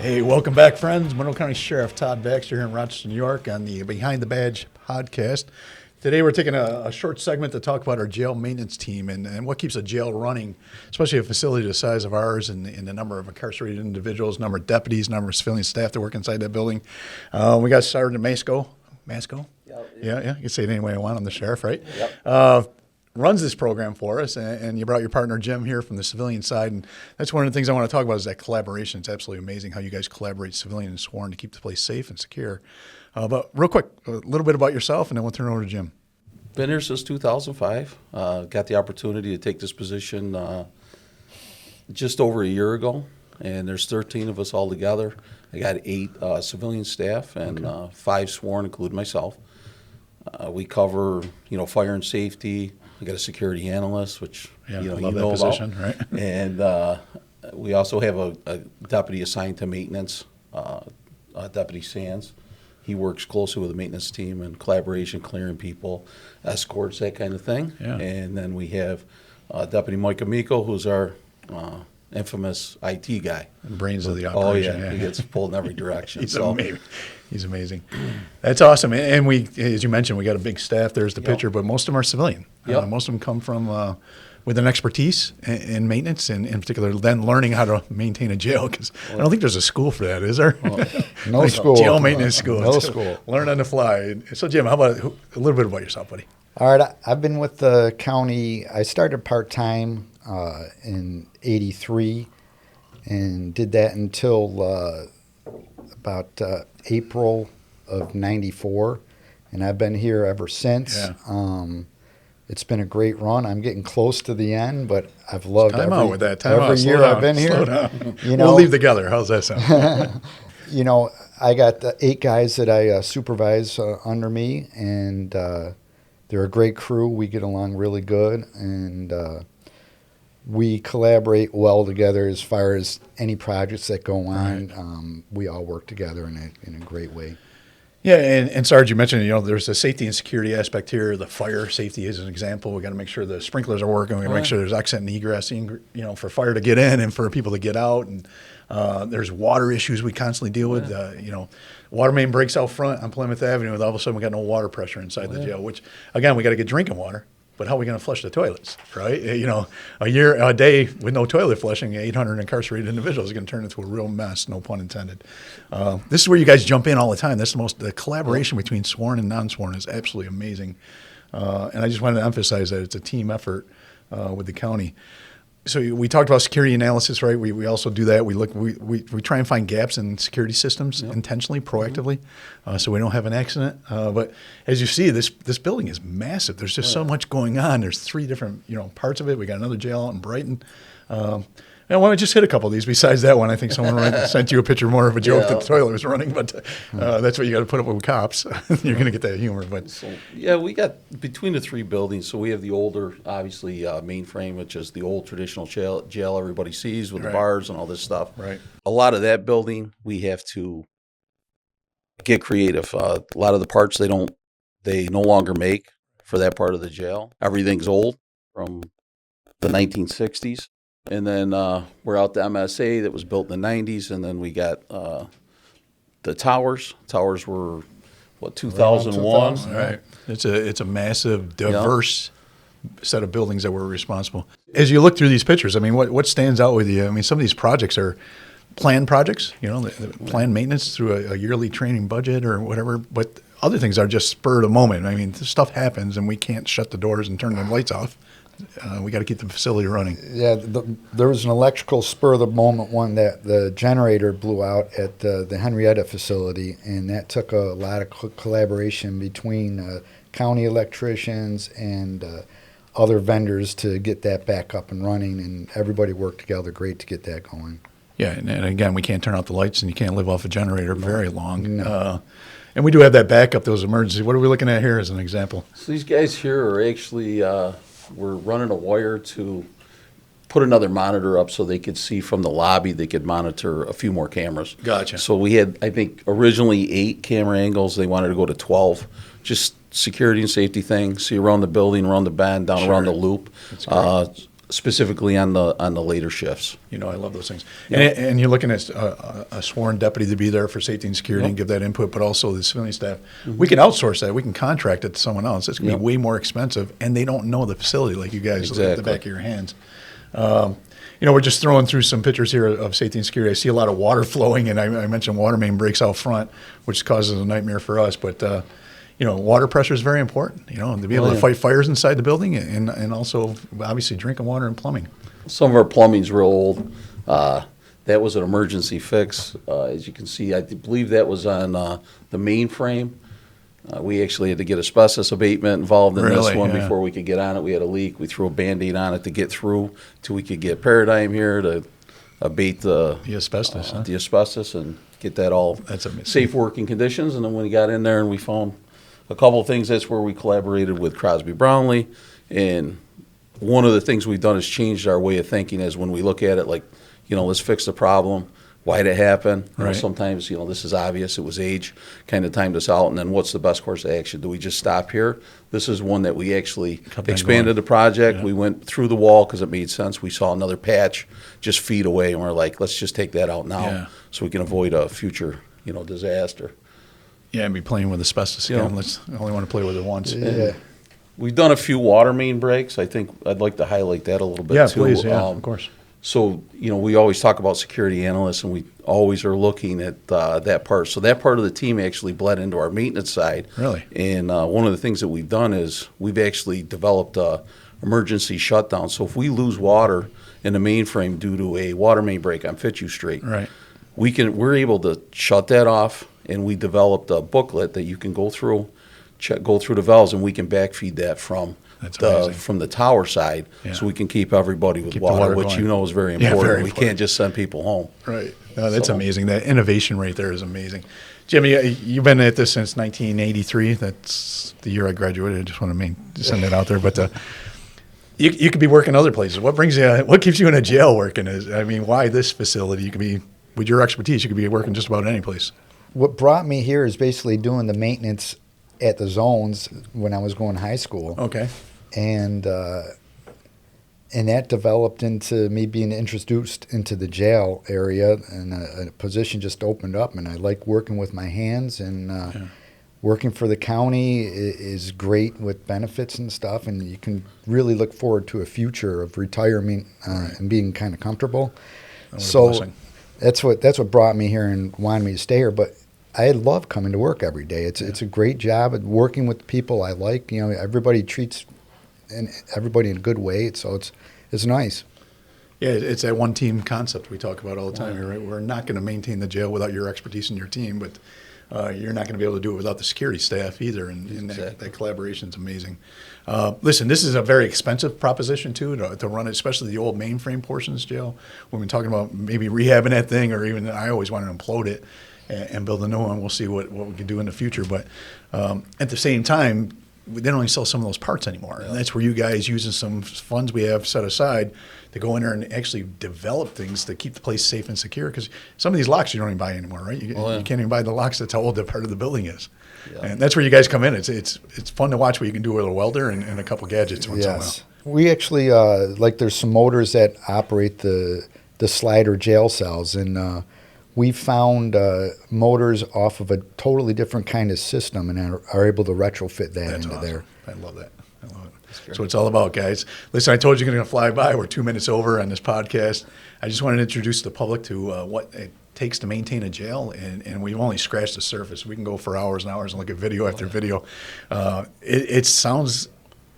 Hey, welcome back, friends. Monroe County Sheriff Todd Baxter here in Rochester, New York on the Behind the Badge podcast. Today we're taking a short segment to talk about our jail maintenance team and what keeps a jail running, especially a facility the size of ours and the number of incarcerated individuals, number of deputies, number of civilian staff that work inside that building. We got Sergeant Mascho. Yeah, you can say it any way I want. I'm the sheriff, right? Yep. Runs this program for us, and you brought your partner Jim here from the civilian side, and that's one of the things I want to talk about is that collaboration. It's absolutely amazing how you guys collaborate, civilian and sworn, to keep the place safe and secure. But real quick, a little bit about yourself, and then we'll turn it over to Jim. Been here since 2005. Got the opportunity to take this position just over a year ago, and there's 13 of us all together. I got 8 civilian staff and 5 sworn, including myself. We cover, fire and safety. We got a security analyst, which love you that know position, about. right? And we also have a deputy assigned to maintenance, Deputy Sands. He works closely with the maintenance team and collaboration, clearing people, escorts, that kind of thing. Yeah. And then we have Deputy Mike Amico, who's our infamous IT guy. Brains of the operation. Oh, yeah. He gets pulled in every direction. He's amazing. That's awesome. And we, as you mentioned, we got a big staff. There's the picture, but most of them are civilian. Most of them come from with an expertise in maintenance, and in particular, then learning how to maintain a jail. Because I don't think there's a school for that, is there? No school. Jail maintenance school. No school. Learn on the fly. So, Jim, how about a little bit about yourself, buddy? All right, I've been with the county. I started part-time in '83 and did that until about April of '94, and I've been here ever since. Yeah. It's been a great run. I'm getting close to the end, but I've loved Time out with that. every year I've been here. Slow down. We'll leave together. How's that sound? I got 8 guys that I supervise under me, and they're a great crew. We get along really good, and we collaborate well together as far as any projects that go on. Right. We all work together in a great way. Yeah, and Sarge, you mentioned, there's a safety and security aspect here. The fire safety is an example. We got to make sure the sprinklers are working. We got to make sure there's exit and egress, for fire to get in and for people to get out. And there's water issues we constantly deal with. Water main breaks out front on Plymouth Avenue, and all of a sudden we got no water pressure inside the jail. Which, again, we got to get drinking water. But how are we going to flush the toilets, right? A day with no toilet flushing, 800 incarcerated individuals is going to turn into a real mess, no pun intended. This is where you guys jump in all the time. The collaboration between sworn and non-sworn is absolutely amazing. And I just wanted to emphasize that it's a team effort with the county. So we talked about security analysis, right? We also do that. We try and find gaps in security systems intentionally, proactively, so we don't have an accident. But as you see, this building is massive. There's just so much going on. There's 3 different parts of it. We got another jail out in Brighton. And why don't we just hit a couple of these? Besides that one, I think someone sent you a picture more of a joke that the toilet was running, but that's what you got to put up with cops. You're going to get that humor. But we got between the 3 buildings. So we have the older, obviously, mainframe, which is the old traditional jail everybody sees with the bars and all this stuff. Right. A lot of that building, we have to get creative. A lot of the parts they no longer make for that part of the jail. Everything's old from the 1960s. And then we're out the MSA that was built in the 90s, and then we got the towers. Towers were, 2001? Right. It's a massive, diverse set of buildings that were responsible. As you look through these pictures, I mean, what stands out with you? I mean, some of these projects are planned projects, the planned maintenance through a yearly training budget or whatever, but other things are just spur of the moment. I mean, stuff happens, and we can't shut the doors and turn the lights off. We got to keep the facility running. Yeah, there was an electrical spur of the moment one that the generator blew out at the Henrietta facility, and that took a lot of collaboration between county electricians and other vendors to get that back up and running, and everybody worked together great to get that going. Yeah, and again, we can't turn out the lights, and you can't live off a generator very long. No. And we do have that backup, those emergencies. What are we looking at here as an example? So these guys here are actually... we're running a wire to put another monitor up so they could see from the lobby. They could monitor a few more cameras. Gotcha. So we had, I think, originally 8 camera angles. They wanted to go to 12. Just security and safety thing. See around the building, around the bend, down around the loop. specifically on the later shifts. You know, I love those things. And you're looking at a sworn deputy to be there for safety and security and give that input, but also the civilian staff. We can outsource that. We can contract it to someone else. It's going to be way more expensive, and they don't know the facility like you guys look at the back of your hands. You know, we're just throwing through some pictures here of safety and security. I see a lot of water flowing, and I mentioned water main breaks out front, which causes a nightmare for us. But, you know, water pressure is very important, you know, and to be able to fight fires inside the building and also, obviously, drinking water and plumbing. Some of our plumbing's real old. That was an emergency fix. As you can see, I believe that was on the main frame. We actually had to get asbestos abatement involved in this one before we could get on it. We had a leak. We threw a Band-Aid on it to get through till we could get Paradigm here to abate the asbestos and get that all safe working conditions. And then when we got in there and we found a couple of things, that's where we collaborated with Crosby Brownlee. And one of the things we've done is changed our way of thinking as when we look at it like, you know, let's fix the problem. Why did it happen? You know, sometimes, you know, this is obvious. It was age, kind of timed us out. And then what's the best course of action? Do we just stop here? This is one that we actually expanded the project. We went through the wall because it made sense. We saw another patch just feet away, and we're like, let's just take that out now so we can avoid a future, you know, disaster. Yeah, and be playing with asbestos again. I only want to play with it once. Yeah. We've done a few water main breaks. I think I'd like to highlight that a little bit too. Please. Of course. So, you know, we always talk about security analysts, and we always are looking at that part. So that part of the team actually bled into our maintenance side. Really? And one of the things that we've done is we've actually developed a emergency shutdown. So if we lose water in the mainframe due to a water main break on Fitzhugh Street, we're able to shut that off, and we developed a booklet that you can go through the valves, and we can backfeed that from the tower side, so we can keep everybody with water, which going. You know is very important. We can't just send people home. Right. No, that's amazing. That innovation rate there is amazing. Jimmy, you've been at this since 1983. That's the year I graduated. I just want to send that out there. But you could be working other places. What keeps you in a jail working? Why this facility? You could be, with your expertise, you could be working just about any place. What brought me here is basically doing the maintenance at the zones when I was going to high school. Okay. And that developed into me being introduced into the jail area, and a position just opened up, and I like working with my hands, and working for the county is great with benefits and stuff, and you can really look forward to a future of retirement and being kind of comfortable. So that's what brought me here and wanted me to stay here. But I love coming to work every day. It's a great job at working with people I like. You know, everybody treats everybody in a good way, so it's nice. Yeah, it's that one team concept we talk about all the time. Right? We're not going to maintain the jail without your expertise and your team, but you're not going to be able to do it without the security staff either. And that collaboration is amazing. Listen, this is a very expensive proposition too to run it, especially the old mainframe portions jail. We've been talking about maybe rehabbing that thing, or even I always want to implode it and build a new one. We'll see what we can do in the future. But at the same time, they don't only sell some of those parts anymore. And that's where you guys, using some funds we have set aside, to go in there and actually develop things to keep the place safe and secure. Because some of these locks you don't even buy anymore, right? You can't even buy the locks. That's how old that part of the building is. Yeah. And that's where you guys come in. It's fun to watch what you can do with a welder and a couple gadgets once in a while. We actually, there's some motors that operate the slider jail cells, and we found motors off of a totally different kind of system and are able to retrofit that into there. I love that. So it's all about, guys. Listen, I told you you're going to fly by. We're 2 minutes over on this podcast. I just wanted to introduce the public to what it takes to maintain a jail, and we've only scratched the surface. We can go for hours and hours and look at video after video. It sounds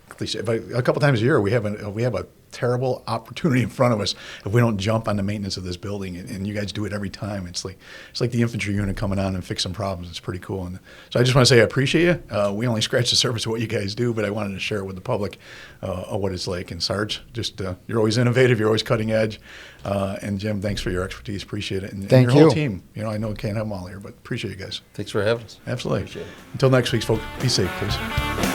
cliche, but a couple times a year we have a terrible opportunity in front of us if we don't jump on the maintenance of this building, and you guys do it every time. It's like the infantry unit coming on and fixing problems. It's pretty cool. And so I just want to say I appreciate you. We only scratched the surface of what you guys do, but I wanted to share it with the public of what it's like. And Sarge, just you're always innovative, you're always cutting edge. And Jim, thanks for your expertise. Appreciate it. And your whole team. You know, I know I can't have them all here, but appreciate you guys. Thanks for having us. Absolutely. Appreciate it. Until next week, folks, be safe, please.